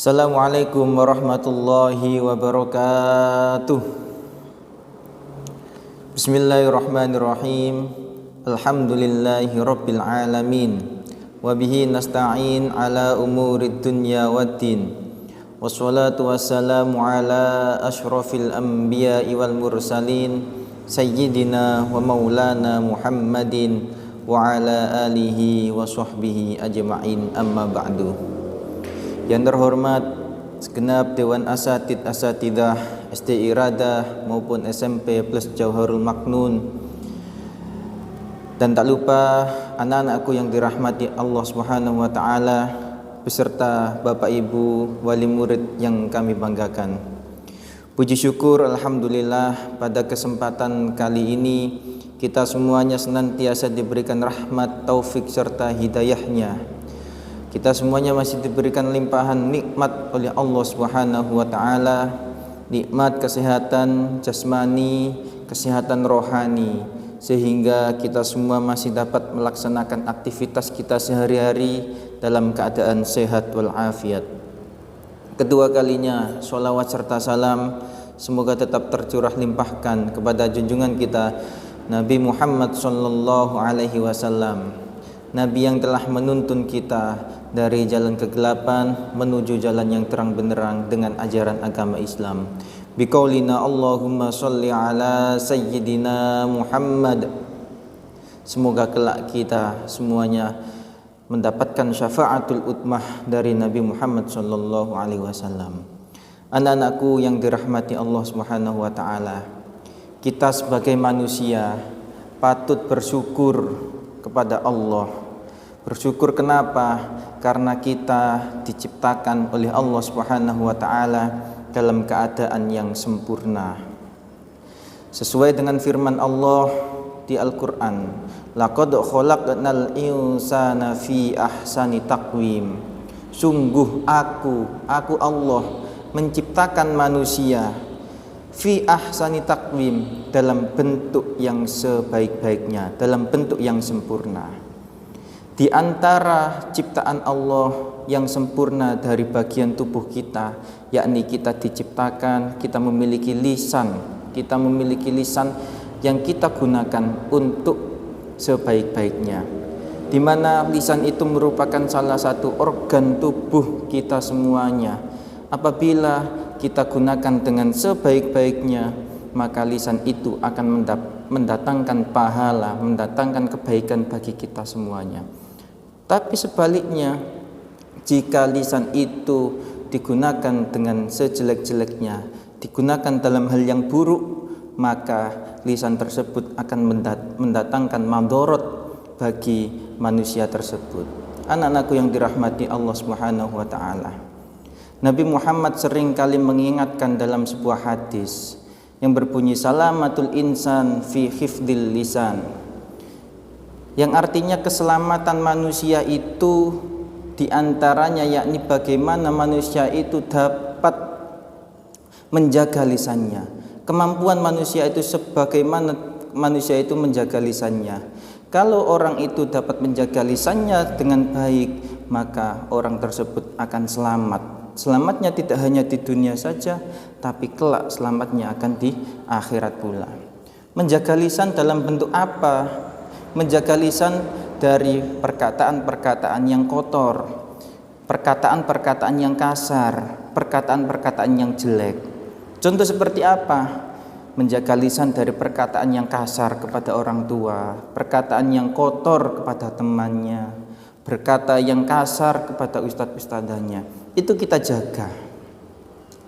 Assalamualaikum warahmatullahi wabarakatuh. Bismillahirrahmanirrahim. Alhamdulillahi rabbil alamin. Wabihi nasta'in ala umurid dunya waddin. Wassalatu wassalamu ala ashrafil anbiya'i wal mursalin Sayyidina wa maulana Muhammadin wa ala alihi wa sahbihi ajma'in, amma ba'du. Yang terhormat segenap Dewan Asatidah SD Iradah maupun SMP plus Jauharul Maknun, dan tak lupa anak-anakku yang dirahmati Allah Subhanahu wa taala beserta Bapak Ibu wali murid yang kami banggakan. Puji syukur alhamdulillah pada kesempatan kali ini kita semuanya senantiasa diberikan rahmat, taufik serta hidayahnya. Kita semuanya masih diberikan limpahan nikmat oleh Allah Subhanahu wa taala, nikmat kesehatan jasmani, kesehatan rohani, sehingga kita semua masih dapat melaksanakan aktivitas kita sehari-hari dalam keadaan sehat walafiat. Kedua kalinya sholawat serta salam semoga tetap tercurah limpahkan kepada junjungan kita Nabi Muhammad sallallahu alaihi wasallam, Nabi yang telah menuntun kita dari jalan kegelapan menuju jalan yang terang benderang dengan ajaran agama Islam. Biqaulina Allahumma sholli ala sayyidina Muhammad. Semoga kelak kita semuanya mendapatkan syafaatul utmah dari Nabi Muhammad sallallahu alaihi wasallam. Anak-anakku yang dirahmati Allah Subhanahu wa taala, kita sebagai manusia patut bersyukur kepada Allah. Bersyukur kenapa? Karena kita diciptakan oleh Allah Subhanahu wa taala dalam keadaan yang sempurna. Sesuai dengan firman Allah di Al-Qur'an, laqad khalaqnal insana fi ahsani taqwim. Sungguh aku Allah menciptakan manusia fi ahsani taqwim, dalam bentuk yang sebaik-baiknya, dalam bentuk yang sempurna. Di antara ciptaan Allah yang sempurna dari bagian tubuh kita, yakni kita diciptakan, kita memiliki lisan yang kita gunakan untuk sebaik-baiknya, di mana lisan itu merupakan salah satu organ tubuh kita semuanya. Apabila kita gunakan dengan sebaik-baiknya, maka lisan itu akan mendatangkan pahala, mendatangkan kebaikan bagi kita semuanya. Tapi sebaliknya, jika lisan itu digunakan dengan sejelek-jeleknya, digunakan dalam hal yang buruk, maka lisan tersebut akan mendatangkan madharat bagi manusia tersebut. Anak-anakku yang dirahmati Allah Subhanahu wa taala, Nabi Muhammad sering kali mengingatkan dalam sebuah hadis yang berbunyi salamatul insan fi hifdil lisan, yang artinya keselamatan manusia itu diantaranya yakni bagaimana manusia itu dapat menjaga lisannya. Kemampuan manusia itu sebagaimana manusia itu menjaga lisannya. Kalau orang itu dapat menjaga lisannya dengan baik, maka orang tersebut akan selamat. Selamatnya tidak hanya di dunia saja, tapi kelak selamatnya akan di akhirat pula. Menjaga lisan dalam bentuk apa? Menjaga lisan dari perkataan-perkataan yang kotor, perkataan-perkataan yang kasar, perkataan-perkataan yang jelek. Contoh seperti apa? Menjaga lisan dari perkataan yang kasar kepada orang tua, perkataan yang kotor kepada temannya, berkata yang kasar kepada ustadz-ustadzanya. Itu kita jaga.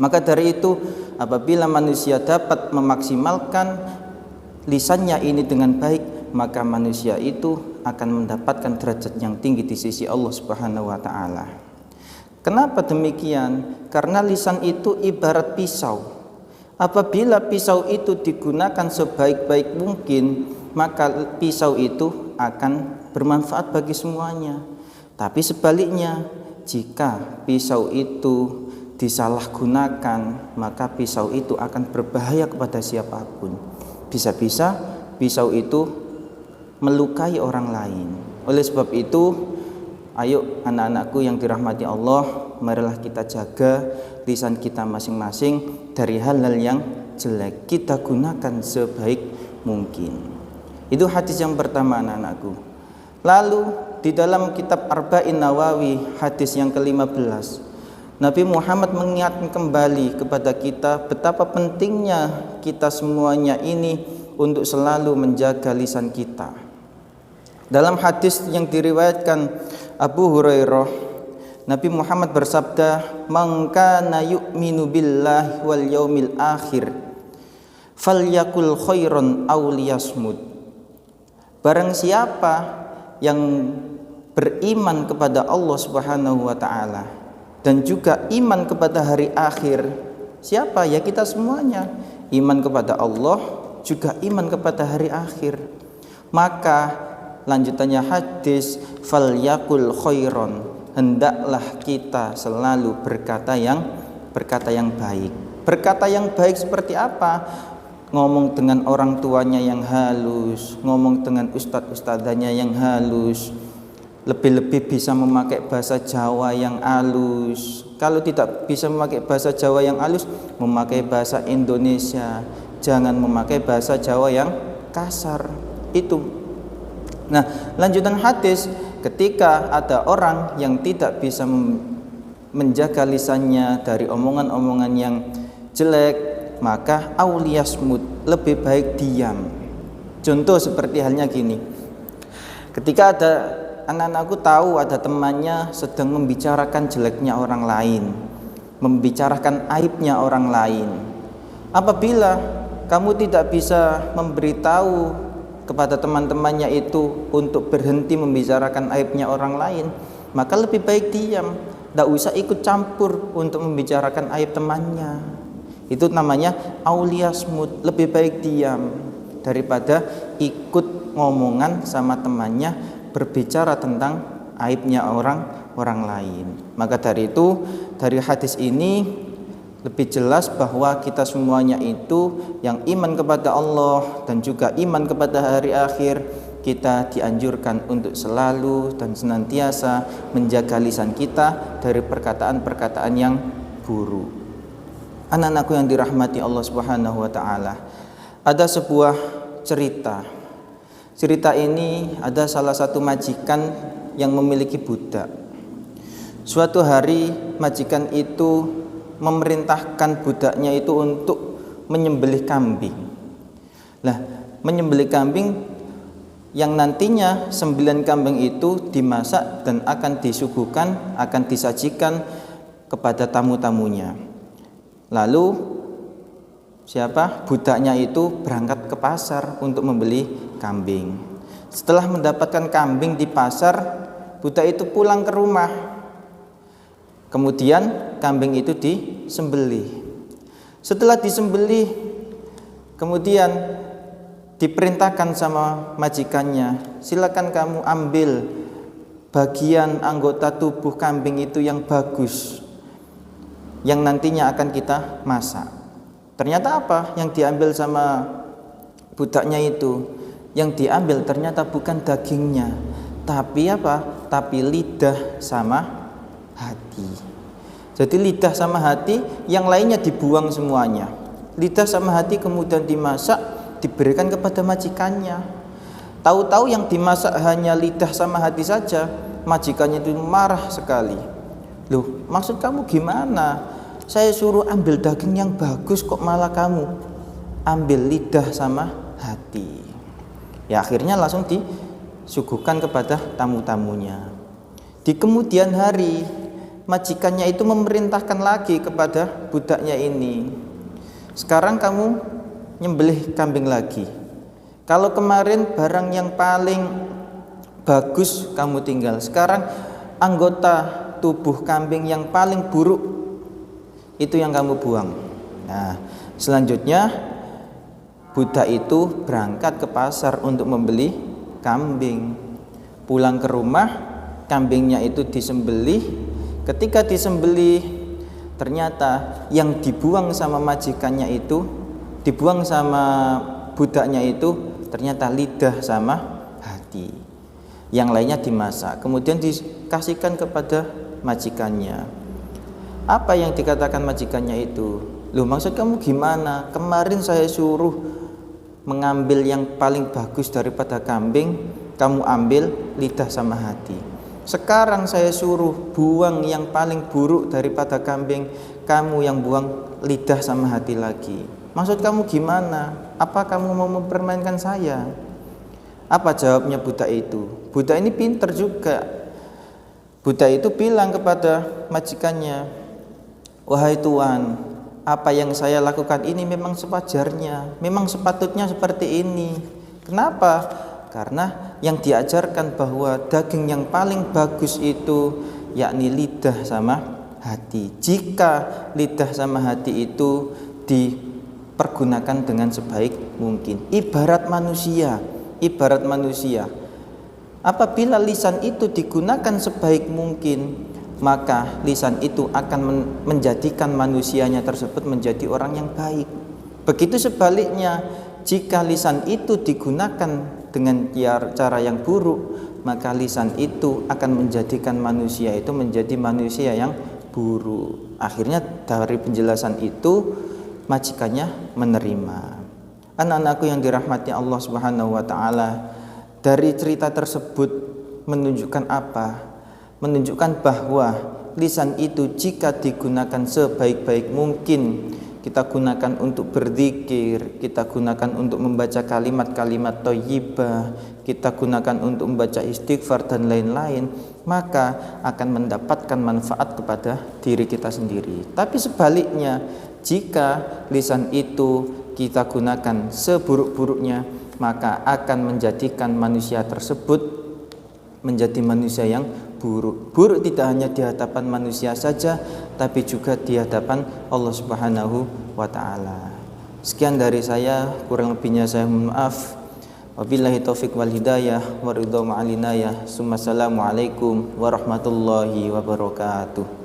Maka dari itu, apabila manusia dapat memaksimalkan lisannya ini dengan baik, maka manusia itu akan mendapatkan derajat yang tinggi di sisi Allah Subhanahu wa taala. Kenapa demikian? Karena lisan itu ibarat pisau. Apabila pisau itu digunakan sebaik-baik mungkin, maka pisau itu akan bermanfaat bagi semuanya. Tapi sebaliknya, jika pisau itu disalahgunakan, maka pisau itu akan berbahaya kepada siapapun. Bisa-bisa pisau itu melukai orang lain. Oleh sebab itu, ayo anak-anakku yang dirahmati Allah, marilah kita jaga lisan kita masing-masing dari hal-hal yang jelek. Kita gunakan sebaik mungkin. Itu hadis yang pertama, anak-anakku. Lalu di dalam kitab Arba'in Nawawi hadis yang ke-15, Nabi Muhammad mengingatkan kembali kepada kita betapa pentingnya kita semuanya ini untuk selalu menjaga lisan kita. Dalam hadis yang diriwayatkan Abu Hurairah, Nabi Muhammad bersabda, "Man kana yu'minu billahi wal yaumil akhir falyakul khairan aw liyasmut." Barang siapa yang beriman kepada Allah Subhanahu wa taala dan juga iman kepada hari akhir, siapa? Ya kita semuanya. Iman kepada Allah, juga iman kepada hari akhir. Maka lanjutannya hadis, falyakul khairon, hendaklah kita selalu berkata yang baik. Berkata yang baik seperti apa? Ngomong dengan orang tuanya yang halus, ngomong dengan ustadz-ustadzanya yang halus, lebih-lebih bisa memakai bahasa Jawa yang halus. Kalau tidak bisa memakai bahasa Jawa yang halus, memakai bahasa Indonesia, jangan memakai bahasa Jawa yang kasar. Itu. Nah, lanjutan hadis, ketika ada orang yang tidak bisa menjaga lisannya dari omongan-omongan yang jelek, maka auliyasmut, lebih baik diam. Contoh seperti halnya gini, ketika ada anak-anakku tahu ada temannya sedang membicarakan jeleknya orang lain, membicarakan aibnya orang lain, apabila kamu tidak bisa memberitahu kepada teman-temannya itu untuk berhenti membicarakan aibnya orang lain, maka lebih baik diam, tidak usah ikut campur untuk membicarakan aib temannya. Itu namanya auliyasmut, lebih baik diam daripada ikut ngomongan sama temannya berbicara tentang aibnya orang lain. Maka dari itu, dari hadis ini lebih jelas bahwa kita semuanya itu yang iman kepada Allah dan juga iman kepada hari akhir, kita dianjurkan untuk selalu dan senantiasa menjaga lisan kita dari perkataan-perkataan yang buruk. Anak-anakku yang dirahmati Allah Subhanahu wa taala, ada sebuah cerita. Cerita ini ada salah satu majikan yang memiliki budak. Suatu hari majikan itu memerintahkan budaknya itu untuk menyembelih kambing. Nah, menyembelih kambing yang nantinya 9 kambing itu dimasak dan akan disuguhkan, akan disajikan kepada tamu-tamunya. Lalu budaknya itu berangkat ke pasar untuk membeli kambing. Setelah mendapatkan kambing di pasar, budak itu pulang ke rumah. Kemudian kambing itu disembelih. Setelah disembelih, kemudian diperintahkan sama majikannya, silakan kamu ambil bagian anggota tubuh kambing itu yang bagus, yang nantinya akan kita masak. Ternyata apa yang diambil sama budaknya itu? Yang diambil ternyata bukan dagingnya, tapi apa? Tapi lidah sama hati. Jadi lidah sama hati, yang lainnya dibuang semuanya. Lidah sama hati kemudian dimasak, diberikan kepada majikannya. Tahu-tahu yang dimasak hanya lidah sama hati saja, majikannya itu marah sekali. Loh, maksud kamu gimana? Saya suruh ambil daging yang bagus kok malah kamu ambil lidah sama hati. Ya akhirnya langsung disuguhkan kepada tamu-tamunya. Di kemudian hari, majikannya itu memerintahkan lagi kepada budaknya ini, sekarang kamu nyembelih kambing lagi. Kalau kemarin barang yang paling bagus kamu tinggal, sekarang anggota tubuh kambing yang paling buruk itu yang kamu buang. Nah, selanjutnya budak itu berangkat ke pasar untuk membeli kambing. Pulang ke rumah, kambingnya itu disembelih. Ketika disembelih, ternyata yang dibuang sama majikannya itu, dibuang sama budaknya itu, ternyata lidah sama hati. Yang lainnya dimasak, kemudian dikasihkan kepada majikannya. Apa yang dikatakan majikannya itu? Loh, maksud kamu gimana? Kemarin saya suruh mengambil yang paling bagus daripada kambing, kamu ambil lidah sama hati. Sekarang saya suruh buang yang paling buruk daripada kambing, kamu yang buang lidah sama hati lagi. Maksud kamu gimana? Apa kamu mau mempermainkan saya? Apa jawabnya budak itu? Budak ini pintar juga. Budak itu bilang kepada majikannya, wahai tuan, apa yang saya lakukan ini memang sewajarnya, memang sepatutnya seperti ini. Kenapa? Karena yang diajarkan bahwa daging yang paling bagus itu yakni lidah sama hati. Jika lidah sama hati itu dipergunakan dengan sebaik mungkin, ibarat manusia, apabila lisan itu digunakan sebaik mungkin, maka lisan itu akan menjadikan manusianya tersebut menjadi orang yang baik. Begitu sebaliknya, jika lisan itu digunakan dengan cara yang buruk, maka lisan itu akan menjadikan manusia itu menjadi manusia yang buruk. Akhirnya dari penjelasan itu majikannya menerima. Anak-anakku yang dirahmati Allah Subhanahu wa taala, dari cerita tersebut menunjukkan apa? Menunjukkan bahwa lisan itu jika digunakan sebaik-baik mungkin, kita gunakan untuk berzikir, kita gunakan untuk membaca kalimat-kalimat thayyibah, kita gunakan untuk membaca istighfar dan lain-lain, maka akan mendapatkan manfaat kepada diri kita sendiri. Tapi sebaliknya, jika lisan itu kita gunakan seburuk-buruknya, maka akan menjadikan manusia tersebut menjadi manusia yang buruk. Buruk tidak hanya di hadapan manusia saja, tapi juga di hadapan Allah Subhanahu wa taala. Sekian dari saya, kurang lebihnya saya mohon maaf. Wabillahi taufik wal hidayah wa ridha ma'al inayah. Assalamualaikum warahmatullahi wabarakatuh.